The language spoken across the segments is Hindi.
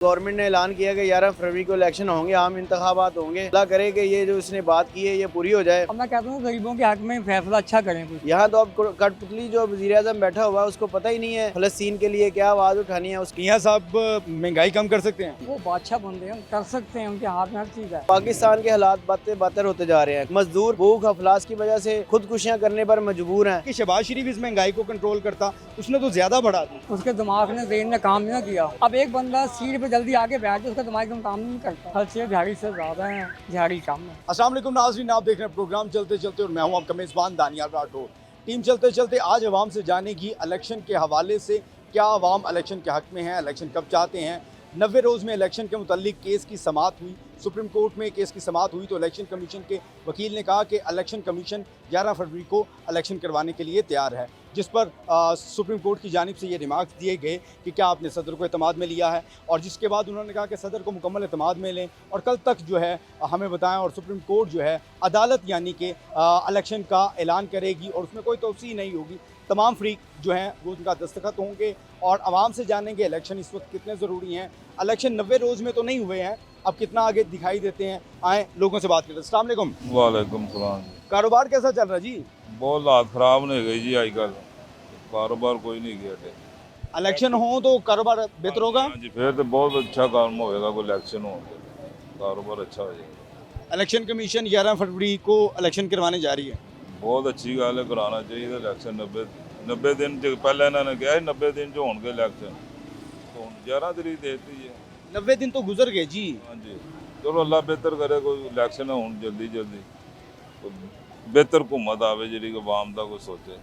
गवर्नमेंट ने ऐलान किया कि 11 फरवरी को इलेक्शन होंगे, आम इंतखाबात होंगे। अल्लाह करे कि ये जो इसने बात की है ये पूरी हो जाए। अब मैं कहता हूँ गरीबों के हक में फैसला अच्छा करें कुछ। यहाँ तो अब कठपुतली जो वज़ीर आज़म बैठा हुआ है उसको पता ही नहीं है फलस्तीन के लिए क्या आवाज़ उठानी है। उसकी मियां साहब महंगाई कम कर सकते हैं। वो बादशाह बंदे हैं, कर सकते हैं, उनके हाथ में हर चीज़ है। पाकिस्तान के हालात बदतर होते जा रहे हैं। मजदूर भूख अफलास की वजह से खुदकुशियाँ करने पर मजबूर हैं। कि शहबाज शरीफ इस महंगाई को कंट्रोल करता, उसने तो ज्यादा बढ़ा दी। उसके दिमाग ने जेन ने काम नहीं किया। अब एक बंदा सीट पे जल्दी आके बैठ जाए, उसका दिमाग एकदम काम नहीं करता। खर्चे दिहाड़ी से ज़्यादा है, दिहाड़ी कम है। अस्सलाम वालेकुम नाज़रीन, आप देख रहे हैं प्रोग्राम चलते चलते और मैं हूं आपका मेज़बान दानियाल राठौर। टीम चलते चलते आज अवाम से जाने की इलेक्शन के हवाले से क्या अवाम इलेक्शन के हक में है, इलेक्शन कब चाहते हैं। 90 रोज़ में इलेक्शन के मुतल्लिक केस की समाअत हुई, सुप्रीम कोर्ट में केस की समाअत हुई तो इलेक्शन कमीशन के वकील ने कहा कि इलेक्शन कमीशन 11 फरवरी को इलेक्शन करवाने के लिए तैयार है, जिस पर सुप्रीम कोर्ट की जानिब से ये रिमार्क्स दिए गए कि क्या आपने सदर को एतमाद में लिया है, और जिसके बाद उन्होंने कहा कि सदर को मुकम्मल एतमाद में लें और कल तक जो है हमें बताएं, और सुप्रीम कोर्ट जो है अदालत यानी कि इलेक्शन का ऐलान करेगी और उसमें कोई तौसीह नहीं होगी। तमाम फ्रीक जो हैं वो उनका दस्तखत होंगे और आवाम से जानेंगे इलेक्शन इस वक्त कितने ज़रूरी हैं। इलेक्शन 90 रोज़ में तो नहीं हुए हैं, अब कितना आगे दिखाई देते हैं। आए लोगों से बात करते हैं। अस्सलाम वालेकुम। वालेकुम सलाम। कारोबार कैसा चल रहा है जी? बहुत हालत खराब नहीं गई जी, आजकल कारोबार कोई नहीं गया। इलेक्शन हो तो कारोबार बेहतर होगा। हाँ जी, फिर तो बहुत अच्छा काम होएगा, कोई इलेक्शन हो कारोबार अच्छा हो जाएगा। इलेक्शन कमीशन 11 फरवरी को इलेक्शन करवाने जा रही है। बहुत अच्छी गल है, कराना चाहिए इलेक्शन। 90 दिन जो पहले इन्होंने कहा 90 दिन जो होंगे इलेक्शन, तो 11 तरीक देती है। 90 दिन तो गुजर गए जी। हाँ जी, चलो अल्लाह बेहतर करे, कोई इलेक्शन हो जल्दी जल्दी, तो बेहतर हुकूमत आवे जी आवाम का कुछ सोचे।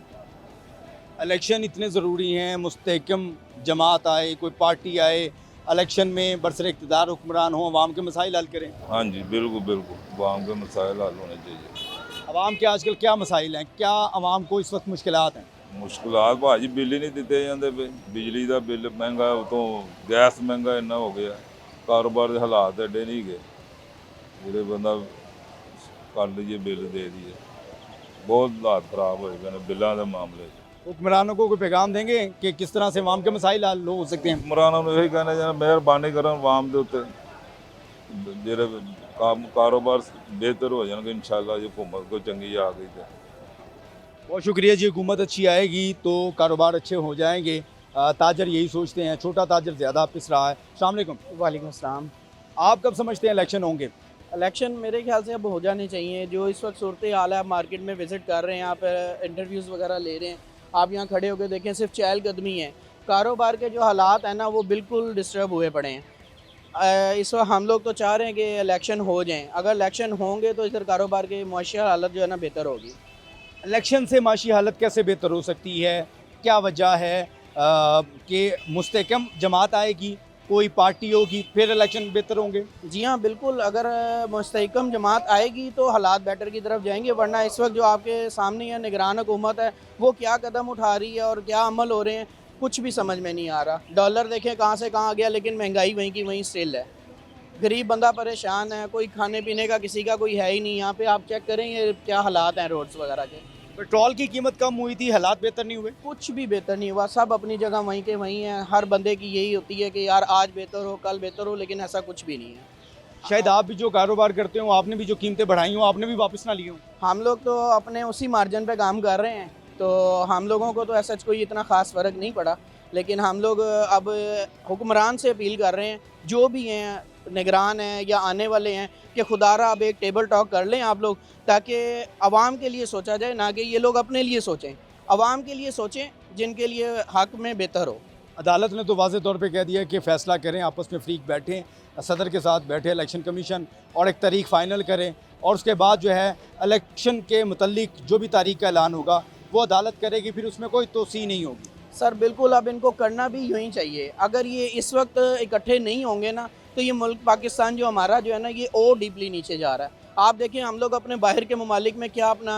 इलेक्शन इतने ज़रूरी हैं, मुस्तहकम जमात आए, कोई पार्टी आए, इलेक्शन में बरसर इक़्तिदार हुक्मरान हो, आवाम के मसाइल हल करें। हाँ जी, बिल्कुल बिल्कुल, आवाम के मसाइल हल होने चाहिए। आवाम के आजकल क्या मसाइल हैं, क्या आवाम को इस वक्त मुश्किलात हैं? मुश्किलात भाजी बिल ही नहीं दिते जाते पे, बिजली का बिल महंगा, तो गैस महंगा इन्ना हो गया, कारोबार के हालात एडे नहीं गए ਜਿਹੜੇ ਬੰਦਾ कर लीजिए बिल दे दिए। बहुत हालात खराब हो गए बिलों के मामले। हुक्मरानों को कोई पैगाम देंगे कि किस तरह से आवाम के मसाइल हल हो सकते हैं? हुक्मरानों ने यही कहना चाहिए मेहरबानी कर आवाम के उत्ते ਜਿਹੜੇ काम कारोबार बेहतर हो जाएंगे इंशाल्लाह, जो हुकूमत को चंगी आ गई तो। बहुत शुक्रिया जी। हुकूमत अच्छी आएगी तो कारोबार अच्छे हो जाएंगे। ताजर यही सोचते हैं, छोटा ताजर ज़्यादा पिस रहा है। अस्सलाम वालेकुम। वालेकुम अस्सलाम। आप कब समझते हैं इलेक्शन होंगे? इलेक्शन मेरे ख्याल से अब हो जाने चाहिए। जो इस वक्त सूरत हाल है, आप मार्केट में विज़िट कर रहे हैं, आप इंटरव्यूज़ वगैरह ले रहे हैं, आप यहाँ खड़े होकर देखें सिर्फ चहलकदमी है। कारोबार के जो हालात हैं ना वो बिल्कुल डिस्टर्ब हुए पड़े हैं। इस वक्त हम लोग तो चाह रहे हैं कि इलेक्शन हो जाएं। अगर इलेक्शन होंगे तो इधर कारोबार की मुआशी हालत जो है ना बेहतर होगी। इलेक्शन से माशी हालत कैसे बेहतर हो सकती है? क्या वजह है कि मुस्तहकम जमात आएगी, कोई पार्टी होगी, फिर इलेक्शन बेहतर होंगे? जी हाँ बिल्कुल, अगर मुस्तहकम जमात आएगी तो हालात बेटर की तरफ जाएंगे, वरना इस वक्त जो आपके सामने है निगरान हुकूमत है वो क्या कदम उठा रही है और क्या अमल हो रहे हैं कुछ भी समझ में नहीं आ रहा। डॉलर देखें कहाँ से कहाँ आ गया, लेकिन महंगाई वहीं की वहीं स्टिल है। गरीब बंदा परेशान है, कोई खाने पीने का किसी का कोई है ही नहीं। यहाँ पे आप चेक करें ये क्या हालात हैं रोड्स वगैरह के। पेट्रोल की कीमत कम हुई थी, हालात बेहतर नहीं हुए? कुछ भी बेहतर नहीं हुआ, सब अपनी जगह वहीं के वहीं हैं। हर बंदे की यही होती है कि यार आज बेहतर हो कल बेहतर हो, लेकिन ऐसा कुछ भी नहीं है। शायद आप भी जो कारोबार करते हो, आपने भी जो कीमतें बढ़ाई हो, आपने भी वापस ना ली हो। हम लोग तो अपने उसी मार्जिन पे काम कर रहे हैं, तो हम लोगों को तो ऐसा कोई इतना ख़ास फ़र्क नहीं पड़ा। लेकिन हम लोग अब हुक्मरान से अपील कर रहे हैं, जो भी हैं निगरान हैं या आने वाले हैं, कि खुदारा अब एक टेबल टॉक कर लें आप लोग, ताकि आवाम के लिए सोचा जाए, ना कि ये लोग अपने लिए सोचें। आवाम के लिए सोचें जिनके लिए हक़ में बेहतर हो। अदालत ने तो वाज़े तौर पे कह दिया कि फ़ैसला करें, आपस में फ्रीक बैठें, सदर के साथ बैठे इलेक्शन कमीशन और एक तारीख फ़ाइनल करें, और उसके बाद जो है इलेक्शन के मुतल्लिक जो भी तारीख का ऐलान होगा वो अदालत करेगी, फिर उसमें कोई तोसी नहीं होगी। सर बिल्कुल, अब इनको करना भी यूँ ही चाहिए। अगर ये इस वक्त इकट्ठे नहीं होंगे ना तो ये मुल्क पाकिस्तान जो हमारा जो है ना ये और डीपली नीचे जा रहा है। आप देखें हम लोग अपने बाहर के ममालिक में क्या अपना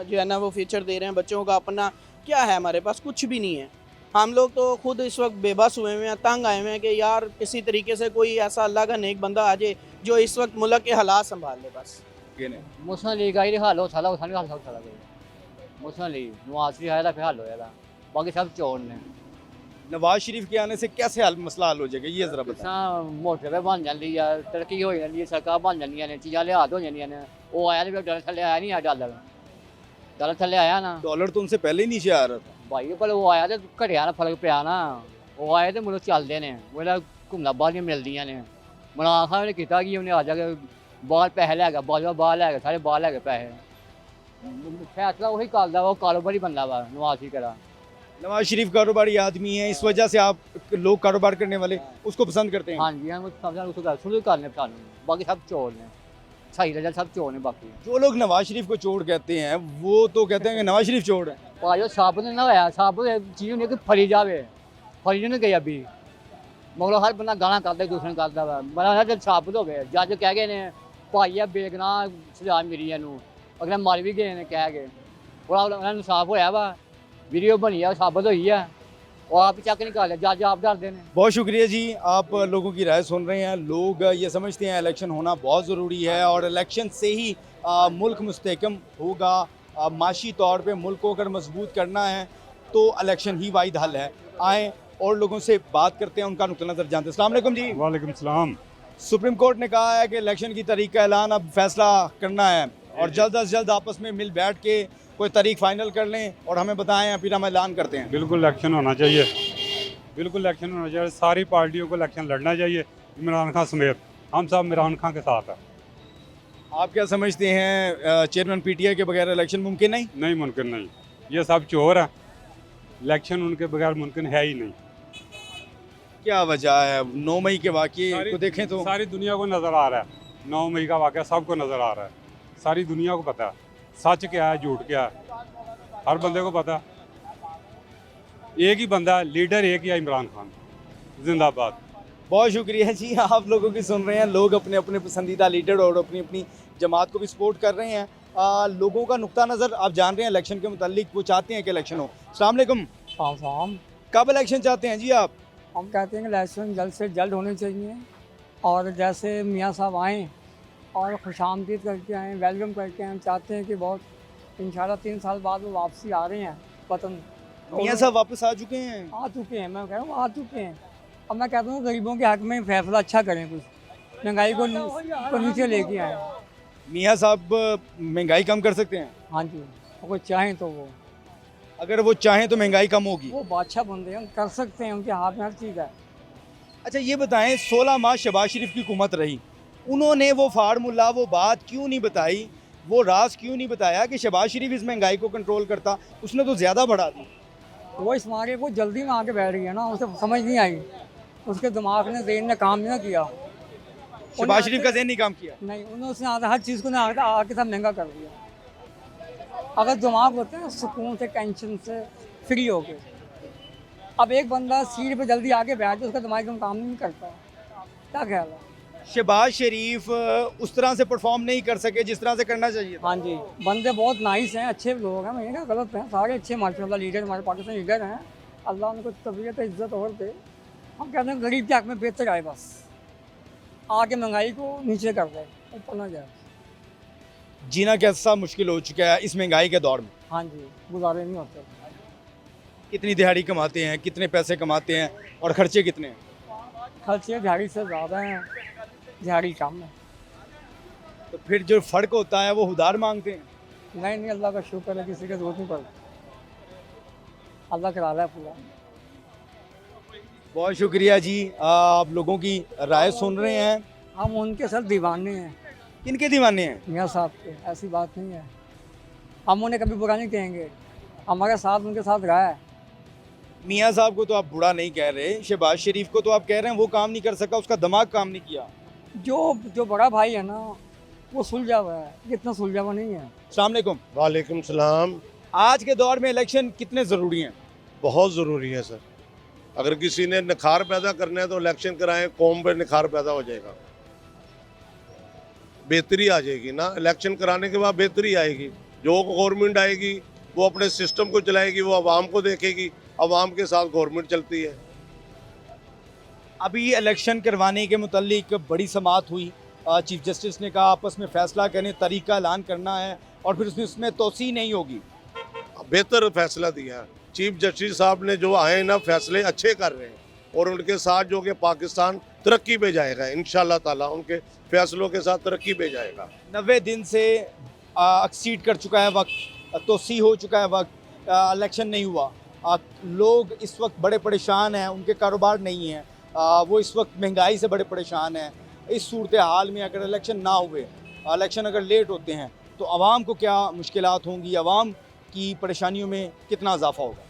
जो है ना वो फ्यूचर दे रहे हैं बच्चों का, अपना क्या है हमारे पास? कुछ भी नहीं है। हम लोग तो खुद इस वक्त बेबस हुए हुए हैं, तंग आए हुए हैं कि यार किसी तरीके से कोई ऐसा अल्लाह का नेक बंदा आ जाए जो इस वक्त मुल्क के हालात संभाल ले बस। मुस्लिम लीग आई हाल हो साला उठाने हाल साला मुस्लिम लीग नवाज शरीफ आया था फिर हाल होया था, बाकी सब चोर ने। नवाज शरीफ के आने से कैसे मसला हल हो जाएगा, ये ज़रा बताएं। ਕਿਸਾਂ ਮੋਟੇ ਵੇ ਬਣ ਜਾਂਦੀ ਆ, ਤਰੱਕੀ ਹੋ ਜਾਂਦੀ ਹੈ, ਸੜਕਾਂ ਬਣ ਜਾਂਦੀਆਂ ਨੇ, ਚੀਜ਼ਾਂ ਲਿਆਦ ਹੋ ਜਾਂਦੀਆਂ ਨੇ। ਉਹ ਆਇਆ ਤੇ ਡਾਲਰ ਥੱਲੇ ਆਇਆ ਨਹੀਂ ਆ, ਡਾਲਰ ਥੱਲੇ ਆਇਆ ਨਾ डॉलर तो उनसे पहले ही नीचे आ रहा था। ਭਾਈ, ਪਰ ਉਹ ਆਇਆ ਤੇ ਘਟਿਆ ਨਾ, ਫਰਕ ਪਿਆ ਨਾ। ਉਹ ਆਏ ਤੇ ਮੁਲਕ ਚੱਲਦੇ ਨੇ, ਉਹਦਾ ਘੁੰਮਣਾ ਬਾਹਰੀਆਂ ਮਿਲਦੀਆਂ ਨੇ। ਮਨਾ ਖਾਨ ਨੇ ਕੀਤਾ ਕਿ ਉਹਨੇ ਆ ਜਾ ਕੇ ਬਾਹਰ ਪੈਸੇ ਲੈ ਗਿਆ, ਬਾਹਰ ਲੈ ਗਿਆ, ਸਾਰੇ ਬਾਹਰ ਲੈ ਗਏ ਪੈਸੇ। ਫੈਸਲਾ ਉਹੀ ਕਰਦਾ ਵਾ, ਉਹ ਕਾਰੋਬਾਰੀ ਬੰਦਾ ਵਾ ਨਵਾਜ਼ ਸ਼ਰੀਫ ਕਰਾ। नवाज शरीफ कारोबारी आदमी है, इस वजह से आप लोग कारोबार करने वाले उसको पसंद करते हैं। ਹਾਂਜੀ ਹਾਂ, ਉਸ ਗੱਲ ਸ਼ੁਰੂ ਕਰਨੇ ਸਾਨੂੰ, ਬਾਕੀ ਸਭ ਚੋਰ ਨੇ, ਸਹੀ ਰਜਾ ਸਭ ਚੋਰ ਨੇ। ਬਾਕੀ जो लोग नवाज शरीफ को चोर कहते हैं वो तो कहते हैं कि नवाज शरीफ चोर है। ਭਾਜੋ ਸਾਬਤ ਨਾ ਹੋਇਆ, ਸਾਬਤ ਚੀਜ਼ ਹੁੰਦੀ ਕਿ ਫਰੀ ਜਾਵੇ, ਫਰੀ ਨਹੀਂ ਗਈ ਅਭੀ। ਮਗਰੋਂ ਹਰ ਬੰਦਾ ਗਾਲਾਂ ਕਰਦਾ, ਦੂਸਰੇ ਨੂੰ ਕਰਦਾ ਵਾ। ਬੜਾ ਜਦ ਸਾਬਤ ਹੋਵੇ, ਜੱਜ ਕਹਿ ਗਏ ਨੇ ਭਾਈ ਆ ਬੇਗਨਾਹ ਸਜ਼ਾ ਮਿਲੀ ਇਹਨੂੰ, ਅਗਲੇ ਮਰ ਵੀ ਗਏ ਨੇ ਕਹਿ ਕੇ। ਉਹਨਾਂ ਨੂੰ ਸਾਫ ਹੋਇਆ ਵਾ, ਵੀਡੀਓ ਬਣੀ ਆ, ਸਾਬਤ ਹੋਈ ਆ। ਉਹ ਆਪ ਚੈੱਕ ਨਹੀਂ ਕਰ ਲਿਆ, ਜੱਜ ਆਪ ਡਰਦੇ ਨੇ। बहुत शुक्रिया जी, आप लोगों की राय सुन रहे हैं। लोग ये समझते हैं इलेक्शन होना बहुत ज़रूरी है और इलेक्शन से ही मुल्क मुस्तहकम होगा। माशी तौर पे मुल्क को अगर मजबूत करना है तो इलेक्शन ही वाहिद हल है। आएँ और लोगों से बात करते हैं, उनका नुक्ता नज़र जानते हैं। अस्सलाम वालेकुम जी। वालेकुम सलाम। सुप्रीम कोर्ट ने कहा है कि इलेक्शन की तारीख का ऐलान अब फैसला करना है और जल्द अज जल्द आपस में मिल बैठ के कोई तारीख फाइनल कर लें और हमें बताएं, फिर हम ऐलान करते हैं। बिल्कुल इलेक्शन होना चाहिए, बिल्कुल इलेक्शन होना चाहिए। सारी पार्टियों को इलेक्शन लड़ना चाहिए, इमरान खान समेत। हम सब इमरान खान के साथ हैं। आप क्या समझते हैं, चेयरमैन पीटीआई के बगैर इलेक्शन मुमकिन नहीं? नहीं, मुमकिन नहीं। ये सब चोर हैं, इलेक्शन उनके बगैर मुमकिन है ही नहीं। क्या वजह है? 9 मई के वाक़ये को देखें तो सारी दुनिया को नज़र आ रहा है, 9 मई का वाक़या सबको नज़र आ रहा है। सारी दुनिया को पता है सच क्या है, झूठ क्या है, हर बंदे को पता। एक ही बंदा लीडर, एक ही है, इमरान खान जिंदाबाद। बहुत शुक्रिया जी, आप लोगों की सुन रहे हैं। लोग अपने अपने पसंदीदा लीडर और अपनी अपनी जमात को भी सपोर्ट कर रहे हैं। लोगों का नुक्ता नज़र आप जान रहे हैं इलेक्शन के मुतालिक, वो चाहते हैं कि इलेक्शन हो। अस्सलाम वालेकुम। हम कब इलेक्शन चाहते हैं जी आप? कहते हैं कि इलेक्शन जल्द से जल्द होने चाहिए और जैसे मियाँ साहब आएँ और खुशामदीद करके आएँ, वेलकम करके आएँ। हम चाहते हैं कि बहुत इंशाल्लाह 3 साल बाद वो वापसी आ रहे हैं वतन। मियाँ साहब वापस आ चुके हैं? आ चुके हैं, मैं कह रहा हूँ आ चुके हैं। अब मैं कहता हूँ गरीबों के हक में फैसला अच्छा करें, कुछ महंगाई को नीचे लेके आएँ। मियाँ साहब महंगाई कम कर सकते हैं? हाँ जी, अगर चाहें तो वो अगर वो चाहें तो महंगाई कम होगी? वो बादशाह बंदे हैं, कर सकते हैं, उनके हाथ में हर चीज़ है। अच्छा ये बताएं, 16 माह शहबाज शरीफ की हुकूमत रही, उन्होंने वो फार्मूला, वो बात क्यों नहीं बताई, वो राज क्यों नहीं बताया कि शहबाज शरीफ इस महंगाई को कंट्रोल करता? उसने तो ज़्यादा बढ़ा दी। वो इस मारे वो जल्दी में आके बैठ गया ना, उसे समझ नहीं आई, उसके दिमाग ने ज़हन ने काम नहीं किया। शहबाज शरीफ का ज़हन नहीं काम किया? नहीं, उन्होंने हर चीज़ को आके सब महंगा कर दिया। अगर दिमाग होते हैं सुकून से, टेंशन से फ्री हो गए। अब एक बंदा सीट पे जल्दी आके बैठ जाए, उसका दिमाग में काम नहीं करता। क्या ख्याल है? शहबाज शरीफ उस तरह से परफॉर्म नहीं कर सके जिस तरह से करना चाहिए था। हाँ जी, बंदे बहुत नाइस हैं, अच्छे लोग हैं, मैं क्या गलत हैं, सारे अच्छे माशाल्लाह लीडर हमारे पाकिस्तान लीडर हैं। अल्लाह उनको तबीयत इज्जत और दे। हम कहते हैं गरीब के हक में बेहतर आए, बस आके महंगाई को नीचे कर दे, ऊपर ना जाए। जीना कैसा मुश्किल हो चुका है इस महंगाई के दौर में। हाँ जी, गुजारे नहीं होते। कितनी दिहाड़ी कमाते हैं, कितने पैसे कमाते हैं और खर्चे कितने हैं? खर्चे दिहाड़ी से ज़्यादा हैं, दिहाड़ी कम है। तो फिर जो फ़र्क होता है वो उधार मांगते हैं। नहीं नहीं, अल्लाह का शुक्र है, किसी का जरूरत नहीं पड़ती, अल्लाह करा रहा है पूरा। बहुत शुक्रिया जी, आप लोगों की राय सुन रहे हैं। हम उनके साथ दीवाने हैं, किनके दीवाने हैं? मियाँ साहब के। ऐसी बात नहीं है, हम उन्हें कभी बुरा नहीं कहेंगे, हमारे साथ उनके साथ रहा है। मियाँ साहब को तो आप बुरा नहीं कह रहे, शहबाज शरीफ को तो आप कह रहे हैं वो काम नहीं कर सका, उसका दिमाग काम नहीं किया। जो बड़ा भाई है ना, वो सुलझा हुआ है, इतना सुलझा हुआ नहीं है। अस्सलाम वालेकुम। वालेकुम सलाम। आज के दौर में इलेक्शन कितने ज़रूरी हैं? बहुत ज़रूरी है सर। अगर किसी ने निखार पैदा करना है तो इलेक्शन कराएं, कौम पर निखार पैदा हो जाएगा, बेहतरी आ जाएगी ना। इलेक्शन कराने के बाद बेहतरी आएगी। जो गवर्नमेंट आएगी वो अपने सिस्टम को चलाएगी, वो आवाम को देखेगी, आवाम के साथ गवर्नमेंट चलती है। अभी इलेक्शन करवाने के मुतालिक बड़ी समाअत हुई, चीफ जस्टिस ने कहा आपस में फ़ैसला करें, तारीख का ऐलान करना है और फिर उसमें तोसी नहीं होगी। बेहतर फैसला दिया है, चीफ जस्टिस साहब ने जो आए ना फैसले अच्छे कर रहे हैं और उनके साथ जो कि पाकिस्तान तरक्की पे जाएगा इंशाल्लाह ताला, उनके फैसलों के साथ तरक्की पे जाएगा। 90 दिन से एक्सीड कर चुका है वक्त, तोसी हो चुका है वक्त, इलेक्शन नहीं हुआ। लोग इस वक्त बड़े परेशान हैं, उनके कारोबार नहीं है, वो इस वक्त महंगाई से बड़े परेशान हैं। इस सूरत हाल में अगर इलेक्शन ना हुए, इलेक्शन अगर लेट होते हैं तो आवाम को क्या मुश्किलात होंगी, आवाम की परेशानियों में कितना इजाफा होगा?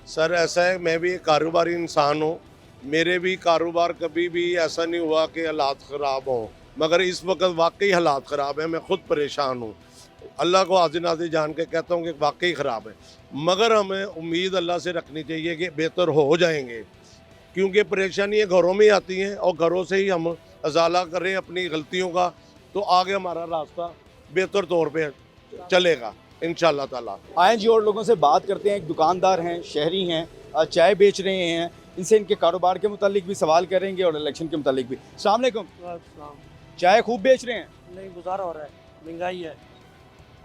सर ऐसा है, मैं भी एक कारोबारी इंसान हूँ, मेरे भी कारोबार कभी भी ऐसा नहीं हुआ कि हालात ख़राब हों, मगर इस वक्त वाकई हालात ख़राब हैं। मैं ख़ुद परेशान हूँ, अल्लाह को हाजिर नाज़िर जान के कहता हूँ कि वाकई ख़राब है, मगर हमें उम्मीद अल्लाह से रखनी चाहिए कि बेहतर हो जाएंगे, क्योंकि परेशानियाँ घरों में आती हैं और घरों से ही हम अजाला करें अपनी गलतियों का, तो आगे हमारा रास्ता बेहतर तौर पे चलेगा इंशाल्लाह ताला। आए जी और लोगों से बात करते हैं। एक दुकानदार हैं, शहरी हैं, चाय बेच रहे हैं, इनसे इनके कारोबार के मुतालिक भी सवाल करेंगे और इलेक्शन के मुतालिक भी। अस्सलाम वालेकुम। चाय खूब बेच रहे हैं? नहीं, गुजारा हो रहा है, महंगाई है।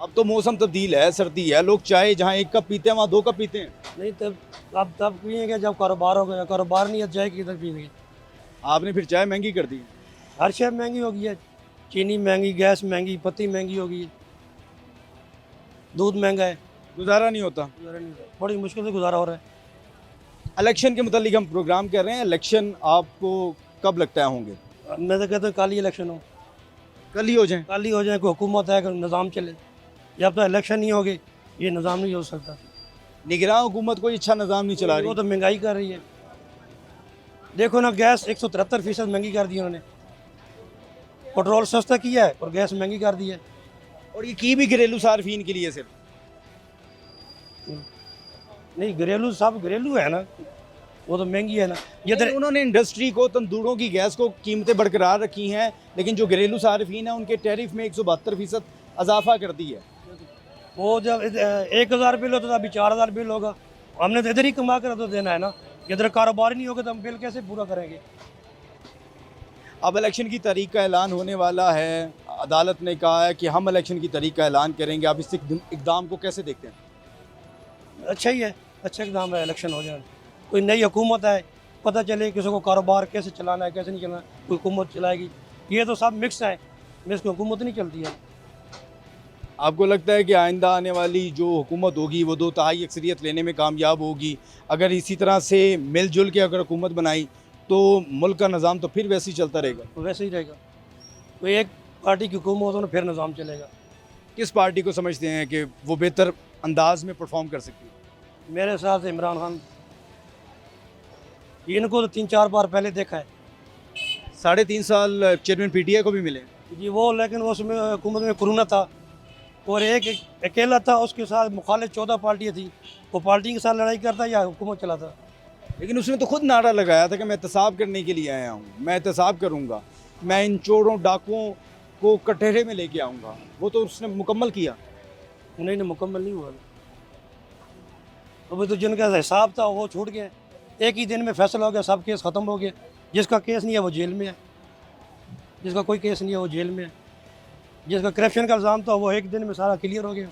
अब तो मौसम तब्दील है, सर्दी है, लोग चाय जहाँ 1 कप पीते हैं वहाँ 2 कप पीते हैं। नहीं तब पियेंगे जब कारोबार हो गया, कारोबार नहीं है चाय किधर पियेंगे। आपने फिर चाय महंगी कर दी। हर शय महंगी हो गई है, चीनी महंगी, गैस महंगी, पत्ती महंगी हो गई है, दूध महंगा है, गुजारा नहीं होता। गुजारा नहीं हो रहा, बड़ी मुश्किल से गुजारा हो रहा है। इलेक्शन के मुतालिक हम प्रोग्राम कर रहे हैं। इलेक्शन आपको कब लगता है होंगे? मैं तो कहता हूँ कल ही इलेक्शन हो, कल ही हो जाए। कल ही हो जाए, कोई हुकूमत है, कोई निज़ाम चले। जब तक इलेक्शन नहीं होगी ये निज़ाम नहीं हो सकता। निगरान हुकूमत कोई अच्छा निज़ाम नहीं चला वो रही। तो महंगाई कर रही है, देखो ना, गैस 173% महंगी कर दी उन्होंने, पेट्रोल सस्ता किया है और गैस महंगी कर दी है। और ये की भी घरेलू सार्फिन के लिए सिर्फ। नहीं, घरेलू सब घरेलू है ना, वो तो महंगी है ना। ये नहीं, उन्होंने इंडस्ट्री को, तंदूरों की गैस को कीमतें बरकरार रखी हैं, लेकिन जो घरेलू सार्फिन है उनके टैरिफ में 172% इजाफा कर दी है। वो जब 1000 बिल होता था, अभी 4000 बिल होगा। हमने तो इधर ही कमा कर तो देना है ना, इधर कारोबार नहीं होगा तो हम बिल कैसे पूरा करेंगे। अब इलेक्शन की तारीख का ऐलान होने वाला है, अदालत ने कहा है कि हम इलेक्शन की तारीख का ऐलान करेंगे। आप इस इकदाम को कैसे देखते हैं? अच्छा ही है, अच्छा इकदाम है, इलेक्शन हो जाए, कोई नई हुकूमत है, पता चले किसी को कारोबार कैसे चलाना है, कैसे नहीं चलाना है, कोई हुकूमत चलाएगी। ये तो सब मिक्स है, मिक्स की हुकूमत नहीं चलती है। आपको लगता है कि आइंदा आने वाली जो हुकूमत होगी वो 2/3 अक्सरियत लेने में कामयाब होगी? अगर इसी तरह से मिलजुल के अगर हुकूमत बनाई तो मुल्क का निज़ाम तो फिर वैसे ही चलता रहेगा? तो वैसे ही रहेगा, कोई एक पार्टी की हुकूमत हो तो फिर निज़ाम चलेगा। किस पार्टी को समझते हैं कि वो बेहतर अंदाज में परफॉर्म कर सकती है? मेरे हिसाब से इमरान खान, इनको तो 3-4 बार पहले देखा है। 3.5 साल चेयरमैन PTI को भी मिले जी वो, लेकिन वो उसमें हुकूमत में कोरोना था और एक अकेला था, उसके साथ मुखालिफ 14 पार्टियाँ थी। वो पार्टी के साथ लड़ाई करता या हुकूमत चलाता। लेकिन उसने तो खुद नारा लगाया था कि मैं एहतसाब करने के लिए आया हूँ, मैं एहतसाब करूँगा, मैं इन चोरों डाकुओं को कटहरे में लेके आऊँगा। वो तो उसने मुकम्मल किया। नहीं, मुकम्मल नहीं हुआ। अभी तो जिनका हिसाब था वो छूट गया, एक ही दिन में फैसला हो गया, सब केस ख़त्म हो गया। जिसका केस नहीं है वो जेल में है, जिसका कोई केस नहीं है वो जेल में है, जिसका करप्शन का इल्ज़ाम था वो एक दिन में सारा क्लियर हो गया।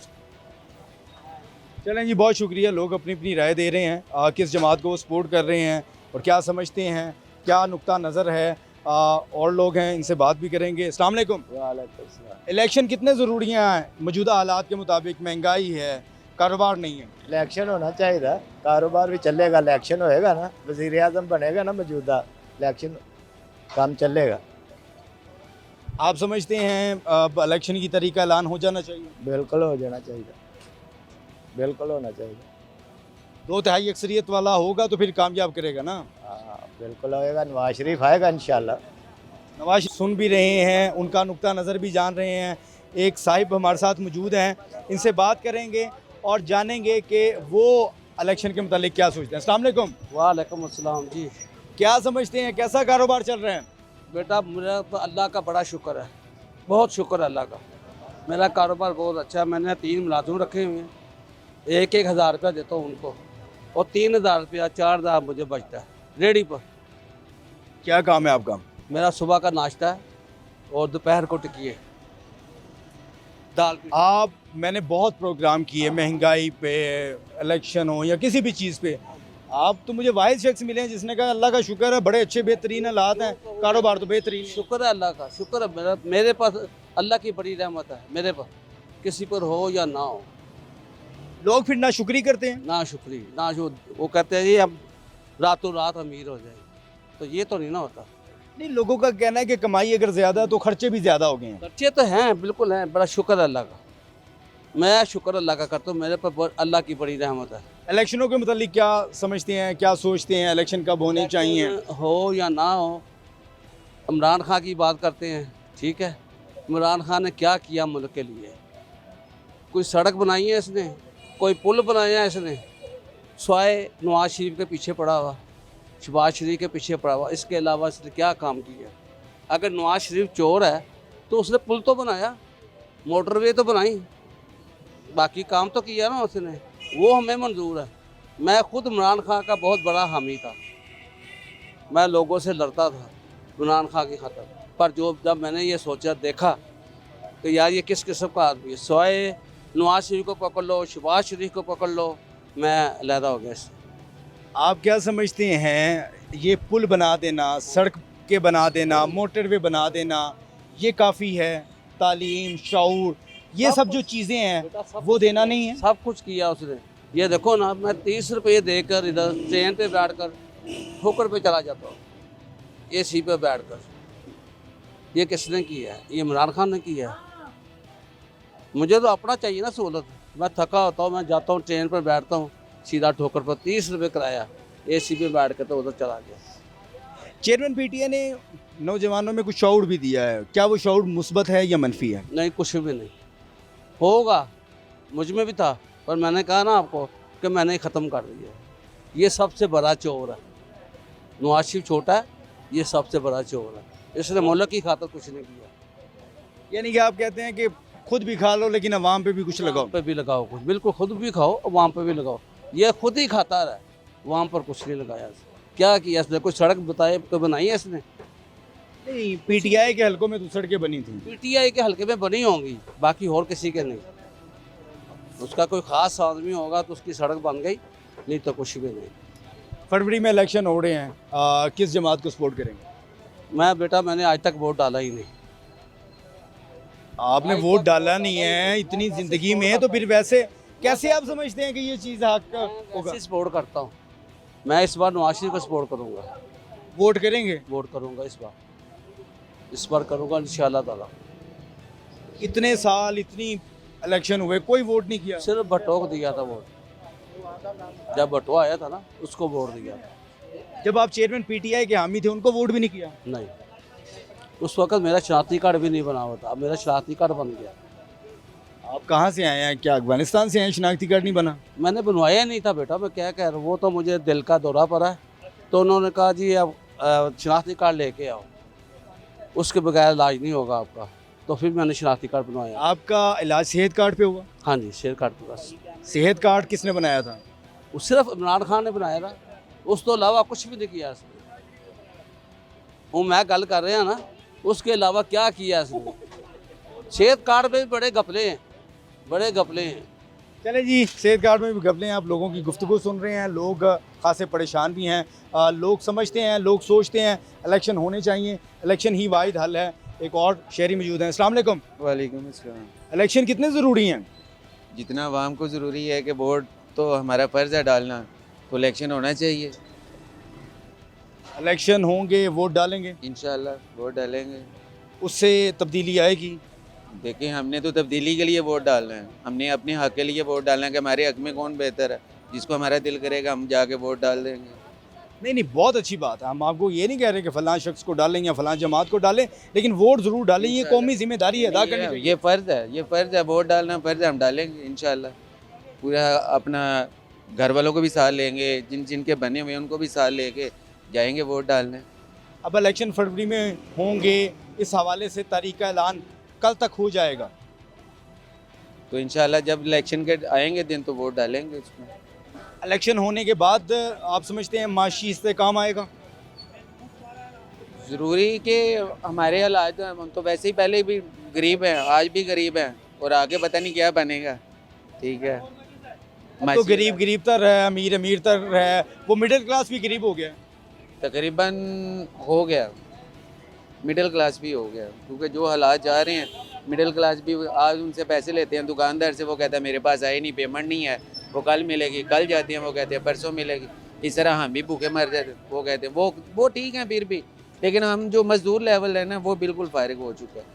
चलें जी, बहुत शुक्रिया। लोग अपनी अपनी राय दे रहे हैं, किस जमात को वो सपोर्ट कर रहे हैं और क्या समझते हैं, क्या नुक्ता नज़र है। और लोग हैं, इनसे बात भी करेंगे। अस्सलाम वालेकुम। इलेक्शन कितने ज़रूरी हैं मौजूदा हालात के मुताबिक? महंगाई है, कारोबार नहीं है। इलेक्शन होना चाहिए, कारोबार भी चलेगा, इलेक्शन होएगा ना, वज़ीर आज़म बनेगा ना मौजूदा, इलेक्शन काम चलेगा। आप समझते हैं अब इलेक्शन की तारीख का ऐलान हो जाना चाहिए? बिल्कुल हो जाना चाहिए, बिल्कुल होना चाहिए। 2/3 अक्सरियत वाला होगा तो फिर कामयाब करेगा ना? हाँ बिल्कुल होएगा, नवाज शरीफ आएगा इंशाल्लाह। नवाज सुन भी रहे हैं, उनका नुक्ता नज़र भी जान रहे हैं। एक साहिब हमारे साथ मौजूद हैं, इनसे बात करेंगे और जानेंगे कि वो इलेक्शन के मुतालिक क्या सोचते हैं। अस्सलाम वालेकुम। वालेकुम अस्सलाम जी। क्या समझते हैं, कैसा कारोबार चल रहा है? बेटा मेरा तो अल्लाह का बड़ा शुक्र है, बहुत शुक्र है अल्लाह का। मेरा कारोबार बहुत अच्छा है। मैंने 3 मुलाजिम रखे हुए हैं, 1-1 हज़ार रुपया देता हूँ उनको और 3000 रुपया 4000 मुझे बचता है रेडी पर। क्या काम है आपका? मेरा सुबह का नाश्ता है और दोपहर को टिकिए। दाल की। आप मैंने बहुत प्रोग्राम किए महंगाई पे, इलेक्शन हो या किसी भी चीज़ पे, आप तो मुझे वाहिद शख्स मिले हैं जिसने कहा अल्लाह का शुक्र है बड़े अच्छे बेहतरीन हालात हैं, कारोबार तो बेहतरीन है। शुक्र है अल्लाह का, शुक्र है मेरे पास अल्लाह की बड़ी रहमत है मेरे पर, किसी पर हो या ना हो। लोग फिर ना शुक्री करते हैं। ना शुक्री ना जो वो कहते हैं जी हम रातों रात अमीर हो जाए, तो ये तो नहीं ना होता। नहीं, लोगों का कहना है कि कमाई अगर ज़्यादा है तो खर्चे भी ज़्यादा हो गए हैं। खर्चे तो हैं, बिल्कुल हैं, बड़ा शुक्र है अल्लाह का। मैं शुक्र अल्लाह का करता हूँ, मेरे पर अल्लाह की बड़ी रहमत है। इलेक्शनों के मतलब क्या समझते हैं, क्या सोचते हैं, इलेक्शन कब होने चाहिए? हो या ना हो, इमरान खान की बात करते हैं, ठीक है। इमरान खान ने क्या किया मुल्क के लिए? कोई सड़क बनाई है इसने, कोई पुल बनाया है इसने, स्वाय नवाज शरीफ के पीछे पड़ा हुआ, शहबाज शरीफ के पीछे पड़ा हुआ, इसके अलावा इसने क्या काम किया? अगर नवाज शरीफ चोर है तो उसने पुल तो बनाया, मोटरवे तो बनाई, बाकी काम तो किया ना उसने, वो हमें मंजूर है। मैं खुद इमरान खान का बहुत बड़ा हामी था, मैं लोगों से लड़ता था इमरान खान की खातर, पर जब मैंने ये सोचा देखा कि यार ये किस किस्म का आदमी है, सोए नवाज शरीफ को पकड़ लो, शहबाज शरीफ को पकड़ लो, मैं अलहदा हो गया इससे। आप क्या समझते हैं ये पुल बना देना, सड़क के बना देना, मोटरवे बना देना, ये काफ़ी है? तालीम, शऊर, ये सब जो चीज़ें हैं वो देना नहीं है? सब कुछ किया उसने। ये देखो ना, मैं 30 रुपये देकर इधर ट्रेन पे बैठ कर ठोकर पे चला जाता हूँ, AC पे बैठ कर। ये किसने किया है? ये इमरान खान ने किया है। मुझे तो अपना चाहिए ना सहूलत। मैं थका होता हूँ, मैं जाता हूँ ट्रेन पर बैठता हूँ, सीधा ठोकर पर 30 रुपये किराया, AC पे बैठ कर तो उधर चला गया। चेयरमैन PTI ने नौजवानों में कुछ शऊर भी दिया है, क्या वो शऊर मुस्बत है या मनफी है? नहीं, कुछ भी नहीं होगा, मुझ में भी था, पर मैंने कहा ना आपको कि मैंने ही ख़त्म कर दिया। ये सबसे बड़ा चोर है, नवाज शरीफ छोटा है, ये सबसे बड़ा चोर है, इसने मुल्क की खातर कुछ नहीं किया। यानी कि आप कहते हैं कि खुद भी खा लो लेकिन अवाम पे भी कुछ लगाओ। पे भी लगाओ कुछ, बिल्कुल खुद भी खाओ और वहाँ पे भी लगाओ। ये खुद ही खाता है, वहाँ पर कुछ नहीं लगाया इसने। क्या किया इसने? कोई सड़क बताए तो बनाई है इसने? नहीं, PTI के हलकों में तो सड़कें बनी थी। PTI के हल्के में बनी होंगी, बाकी और किसी के नहीं। उसका कोई ख़ास आदमी होगा तो उसकी सड़क बन गई, नहीं तो कुछ भी नहीं। फरवरी में इलेक्शन हो रहे हैं, किस जमात को सपोर्ट करेंगे? मैंने आज तक वोट डाला ही नहीं। आपने वोट डाला नहीं है इतनी ज़िंदगी में, तो फिर वैसे कैसे आप समझते हैं कि ये चीज़ हक होगा? ऐसे सपोर्ट करता हूँ मैं, इस बार नवाज शरीफ को सपोर्ट करूँगा। वोट करेंगे? वोट करूँगा इस बार करूँगा इंशाल्लाह ताला। इतने साल इतनी इलेक्शन हुए कोई वोट नहीं किया? सिर्फ भट्टो को दिया था वोट, जब भट्टो आया था ना उसको वोट दिया था। जब आप चेयरमैन PTI के हामी थे उनको वोट भी नहीं किया? नहीं, उस वक्त मेरा शनाख्ती कार्ड भी नहीं बना हुआ था, अब मेरा शनाख्ती कार्ड बन गया। आप कहाँ से आए हैं, क्या अफगानिस्तान से आए हैं? शनाख्ती कार्ड नहीं बना? मैंने बनवाया नहीं था बेटा, मैं क्या कह रहा हूँ, वो तो मुझे दिल का दौरा पड़ा है, तो उन्होंने कहा जी अब शनाख्ती कार्ड लेके आओ, उसके बगैर इलाज नहीं होगा आपका, तो फिर मैंने शनाख्ती कार्ड बनवाया। आपका इलाज सेहत कार्ड पे हुआ? हाँ जी, सेहत कार्ड पे बस। सेहत कार्ड किसने बनाया था? वो सिर्फ इमरान खान ने बनाया था, उस तो अलावा कुछ भी नहीं किया इसने। वो मैं गल कर रहे हैं ना, उसके अलावा क्या किया इसने? सेहत कार्ड पे भी बड़े घपले हैं, बड़े घपले हैं। चले जी, सेहत कार्ड में भी घपले हैं। आप लोगों की गुफ्तगू सुन रहे हैं, लोग खासे परेशान भी हैं। लोग समझते हैं, लोग सोचते हैं इलेक्शन होने चाहिए, इलेक्शन ही वाहिद हल है। एक और शहरी मौजूद हैं। अस्सलाम वालेकुम। वालेकुम अस्सलाम। इलेक्शन कितने ज़रूरी हैं? जितना आवाम को ज़रूरी है कि वोट तो हमारा फ़र्ज़ है डालना, तो इलेक्शन होना चाहिए। इलेक्शन होंगे, वोट डालेंगे, इंशाल्लाह वोट डालेंगे, उससे तब्दीली आएगी। देखिए हमने तो तब्दीली के लिए वोट डालना है, हमने अपने हक़ के लिए वोट डालना है कि हमारे हक़ में कौन बेहतर है, जिसको हमारा दिल करेगा हम जाके वोट डाल देंगे। नहीं नहीं, बहुत अच्छी बात है। हम आपको ये नहीं कह रहे कि फ़लाँ शख्स को डालें या फ़लाँ जमात को डालें, लेकिन वोट ज़रूर डालें। ये कौमी जिम्मेदारी अदा करनी चाहिए। ये फ़र्ज़ है, ये फ़र्ज़ है, वोट डालना फ़र्ज़ है, हम डालेंगे इंशाल्लाह। पूरा अपना घर वालों को भी साथ लेंगे, जिनके बने हुए हैं उनको भी साथ लेके जाएंगे वोट डालने। अब इलेक्शन फरवरी में होंगे, इस हवाले से तारीख का ऐलान कल तक हो जाएगा, तो इंशाल्लाह जब इलेक्शन के आएंगे दिन तो वोट डालेंगे उसमें। इलेक्शन होने के बाद आप समझते हैं माशी इस्तेकाम आएगा? ज़रूरी कि हमारे हालात हम तो वैसे ही पहले भी गरीब हैं, आज भी गरीब हैं, और आगे पता नहीं क्या बनेगा। ठीक है, अब तो गरीब गरीब तर है, अमीर अमीर तर है, वो मिडिल क्लास भी गरीब हो गया है। तकरीबन हो गया, मिडिल क्लास भी हो गया, क्योंकि जो हालात जा रहे हैं मिडिल क्लास भी आज उनसे पैसे लेते हैं दुकानदार से, वो कहता है मेरे पास आए नहीं, पेमेंट नहीं है, वो कल मिलेगी, कल जाते हैं वो कहते हैं परसों मिलेगी। इस तरह हम भी भूखे मर जाते, वो कहते हैं वो ठीक है फिर भी, लेकिन हम जो मजदूर लेवल है ना वो बिल्कुल फारिग हो चुका है।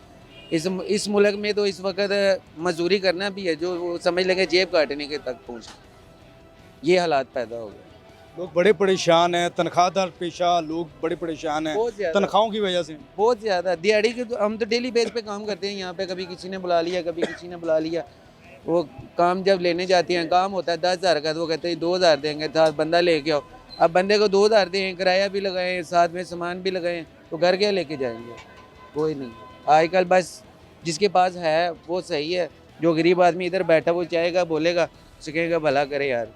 इस मुल्क में तो इस वक्त मजदूरी करना भी है जो वो समझ लेंगे जेब काटने के तक पहुँच, ये हालात पैदा हो गए। लोग बड़े परेशान हैं, तनख्वाहदार पेशा लोग बड़े परेशान हैं बहुत ज़्यादा, तनख्वाहों की वजह से। बहुत ज़्यादा दिहाड़ी के, तो हम तो डेली बेस पे काम करते हैं यहाँ पे, कभी किसी ने बुला लिया, कभी किसी ने बुला लिया। वो काम जब लेने जाते हैं, काम होता है 10,000 का, तो वो कहते हैं 2,000 देंगे, साथ बंदा लेके आओ। अब बंदे को 2,000 दें, किराया भी लगाएं, साथ में सामान भी लगाएं, तो घर क्या लेके जाएंगे? कोई नहीं। आजकल बस जिसके पास है वो सही है, जो गरीब आदमी इधर बैठा वो चाहेगा, बोलेगा, उसे कहेगा भला करे यार,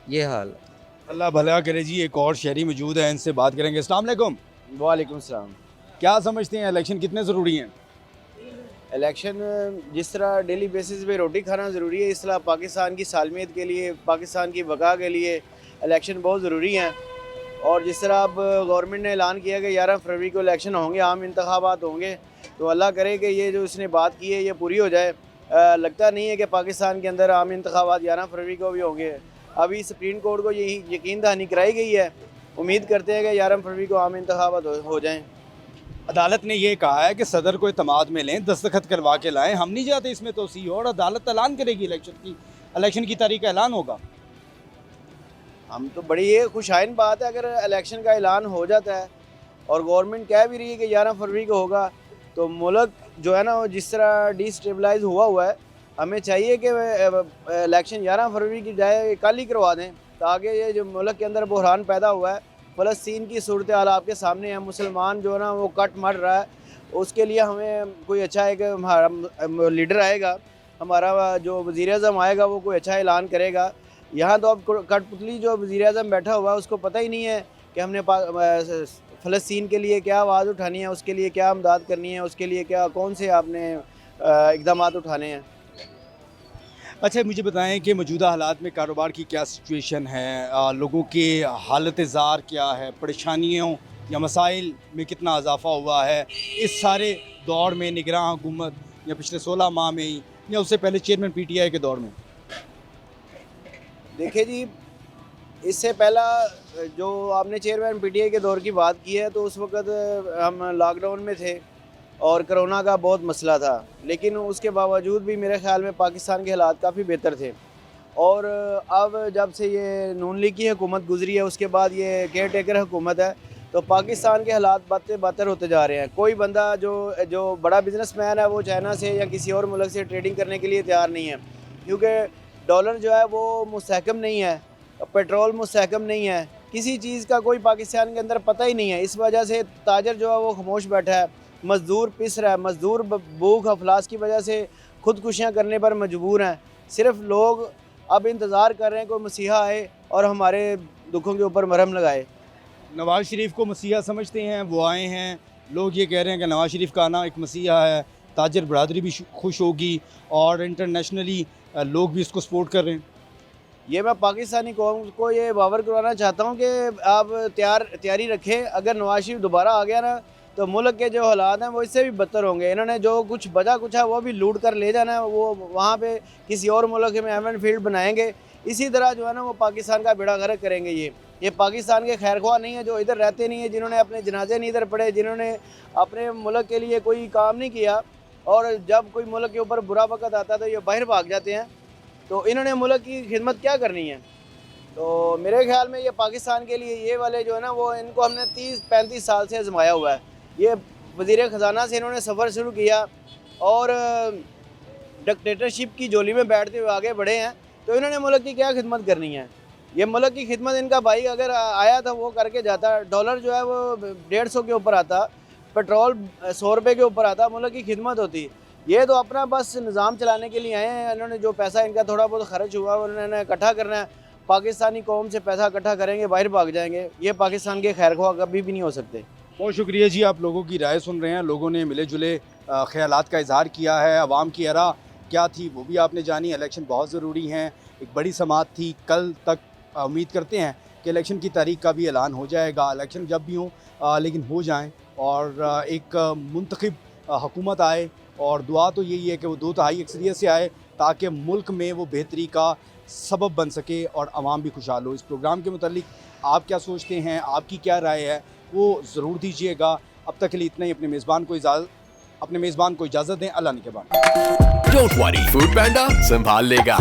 ये हाल है। अल्लाह भला करे जी। एक और शहरी मौजूद है, इनसे बात करेंगे। अस्सलाम वालेकुम। वालेकुम सलाम। क्या समझते हैं इलेक्शन कितने ज़रूरी हैं? इलेक्शन जिस तरह डेली बेसिस पे रोटी खाना ज़रूरी है, इस तरह पाकिस्तान की सालमियत के लिए, पाकिस्तान की बका के लिए इलेक्शन बहुत ज़रूरी हैं। और जिस तरह अब गवर्नमेंट ने ऐलान किया कि 11 फरवरी को इलेक्शन होंगे, आम इंतखाबात होंगे, तो अल्लाह करे कि ये जो इसने बात की है ये पूरी हो जाए। लगता नहीं है कि पाकिस्तान के अंदर आम इंतखाबात 11 फरवरी को भी होंगे। अभी सुप्रीम कोर्ट को यही यकीन दहानी कराई गई है, उम्मीद करते हैं कि 11 फरवरी को आम इंतखाबात हो जाएँ। अदालत ने ये कहा है कि सदर को इत्तेमाद में लें, दस्तखत करवा के लाएं। हम नहीं चाहते इसमें तोसी हो, और अदालत ऐलान करेगी इलेक्शन की तारीख का ऐलान होगा। हम तो बड़ी ये खुशाइन बात है अगर इलेक्शन का ऐलान हो जाता है और गवर्नमेंट कह भी रही है कि 11 फरवरी को होगा, तो मुल्क जो है ना वो जिस तरह डिस्टेबलाइज हुआ है, हमें चाहिए कि इलेक्शन 11 फरवरी की जाए कल ही करवा दें, ताकि ये जो मुल्क के अंदर बहरान पैदा हुआ है, फ़लस्तीन की सूरत हाल आपके सामने है, मुसलमान जो है ना वो कट मर रहा है, उसके लिए हमें कोई अच्छा एक हमारा लीडर आएगा, हमारा जो वज़ीर-ए-आज़म आएगा वो कोई अच्छा ऐलान करेगा। यहाँ तो अब कठपुतली जो वज़ीर-ए-आज़म बैठा हुआ है उसको पता ही नहीं है कि हमने फ़लस्तीन के लिए क्या आवाज़ उठानी है, उसके लिए क्या इमदाद करनी है, उसके लिए क्या कौन से आपने इक़दामात उठाने हैं। अच्छा, मुझे बताएं कि मौजूदा हालात में कारोबार की क्या सिचुएशन है, लोगों की हालत ज़ार क्या है, परेशानियों या मसाइल में कितना इजाफा हुआ है इस सारे दौर में, निगरान हुकूमत या पिछले 16 माह में ही, या उससे पहले चेयरमैन PTI के दौर में? देखिए जी, इससे पहला जो आपने चेयरमैन PTI के दौर की बात की है, तो उस वक्त हम लॉकडाउन में थे और कोरोना का बहुत मसला था, लेकिन उसके बावजूद भी मेरे ख़्याल में पाकिस्तान के हालात काफ़ी बेहतर थे। और अब जब से ये नून लीग की हुकूमत गुज़री है, उसके बाद ये केयर टेकर हुकूमत है, तो पाकिस्तान के हालात बदतर होते जा रहे हैं। कोई बंदा जो बड़ा बिजनेसमैन है वो चाइना से या किसी और मुल्क से ट्रेडिंग करने के लिए तैयार नहीं है, क्योंकि डॉलर जो है वो मुस्तहकम नहीं है, पेट्रोल मुस्तहकम नहीं है, किसी चीज़ का कोई पाकिस्तान के अंदर पता ही नहीं है। इस वजह से ताजर जो है वो खामोश बैठा है, मज़दूर पिस रहा है, मज़दूर भूख अफलास की वजह से खुदकुशियाँ करने पर मजबूर हैं। सिर्फ लोग अब इंतज़ार कर रहे हैं कोई मसीहा आए और हमारे दुखों के ऊपर मरहम लगाए। नवाज़ शरीफ को मसीहा समझते हैं, वो आए हैं, लोग ये कह रहे हैं कि नवाज़ शरीफ का आना एक मसीहा है, ताजर बरादरी भी खुश होगी और इंटरनेशनली लोग भी इसको सपोर्ट कर रहे हैं। ये मैं पाकिस्तानी कौम को ये बावर करवाना चाहता हूँ कि आप तैयारी रखें, अगर नवाज शरीफ दोबारा आ गया ना तो मुल्क के जो हालात हैं वो इससे भी बदतर होंगे। इन्होंने जो कुछ बचा कुछ है वो भी लूट कर ले जाना है, वो वहाँ पे किसी और मुल्क में एमएन फील्ड बनाएंगे। इसी तरह जो है ना वो पाकिस्तान का बेड़ा गर्क करेंगे। ये पाकिस्तान के खैरख्वाह नहीं है जो इधर रहते नहीं है, जिन्होंने अपने जनाजे नहीं इधर पढ़े, जिन्होंने अपने मुल्क के लिए कोई काम नहीं किया, और जब कोई मुल्क के ऊपर बुरा वक़्त आता है तो ये बाहर भाग जाते हैं। तो इन्होंने मुल्क की खिदमत क्या करनी है? तो मेरे ख्याल में ये पाकिस्तान के लिए ये वाले जो है ना वो इनको हमने 30-35 साल से आजमाया हुआ है। ये वज़ीर ख़जाना से इन्होंने सफ़र शुरू किया और डिक्टेटरशिप की जोली में बैठते हुए आगे बढ़े हैं, तो इन्होंने मुल्क की क्या खिदमत करनी है? ये मुल्क की खिदमत इनका भाई अगर आया था वो करके जाता। डॉलर जो है वो 150 के ऊपर आता, पेट्रोल 100 रुपये के ऊपर आता, मुल्क की खिदमत होती। ये तो अपना बस निज़ाम चलाने के लिए आए हैं। इन्होंने जो पैसा इनका थोड़ा बहुत खर्च हुआ उन्होंने इकट्ठा करना है। पाकिस्तानी कौम से पैसा इकट्ठा करेंगे, बाहर भाग जाएंगे। ये पाकिस्तान के खैरख्वाह कभी भी नहीं हो सकते। बहुत शुक्रिया जी, आप लोगों की राय सुन रहे हैं। लोगों ने मिले जुले ख्यालात का इजहार किया है। आवाम की आरा क्या थी वो भी आपने जानी। इलेक्शन बहुत ज़रूरी हैं, एक बड़ी समात थी। कल तक उम्मीद करते हैं कि इलेक्शन की तारीख का भी ऐलान हो जाएगा। इलेक्शन जब भी हों लेकिन हो जाएं और एक मुंतखब हुकूमत आए, और दुआ तो यही है कि वो 2/3 अक्सरियत से आए ताकि मुल्क में वो बेहतरी का सबब बन सके और आवाम भी खुशहाल हो। इस प्रोग्राम के मुतालिक आप क्या सोचते हैं, आपकी क्या राय है, वो ज़रूर दीजिएगा। अब तक के लिए इतना ही। अपने मेज़बान को इजाज़त दें। अल्लाह निगहबान। डोंट वरी, फूड पैंडा संभाल लेगा।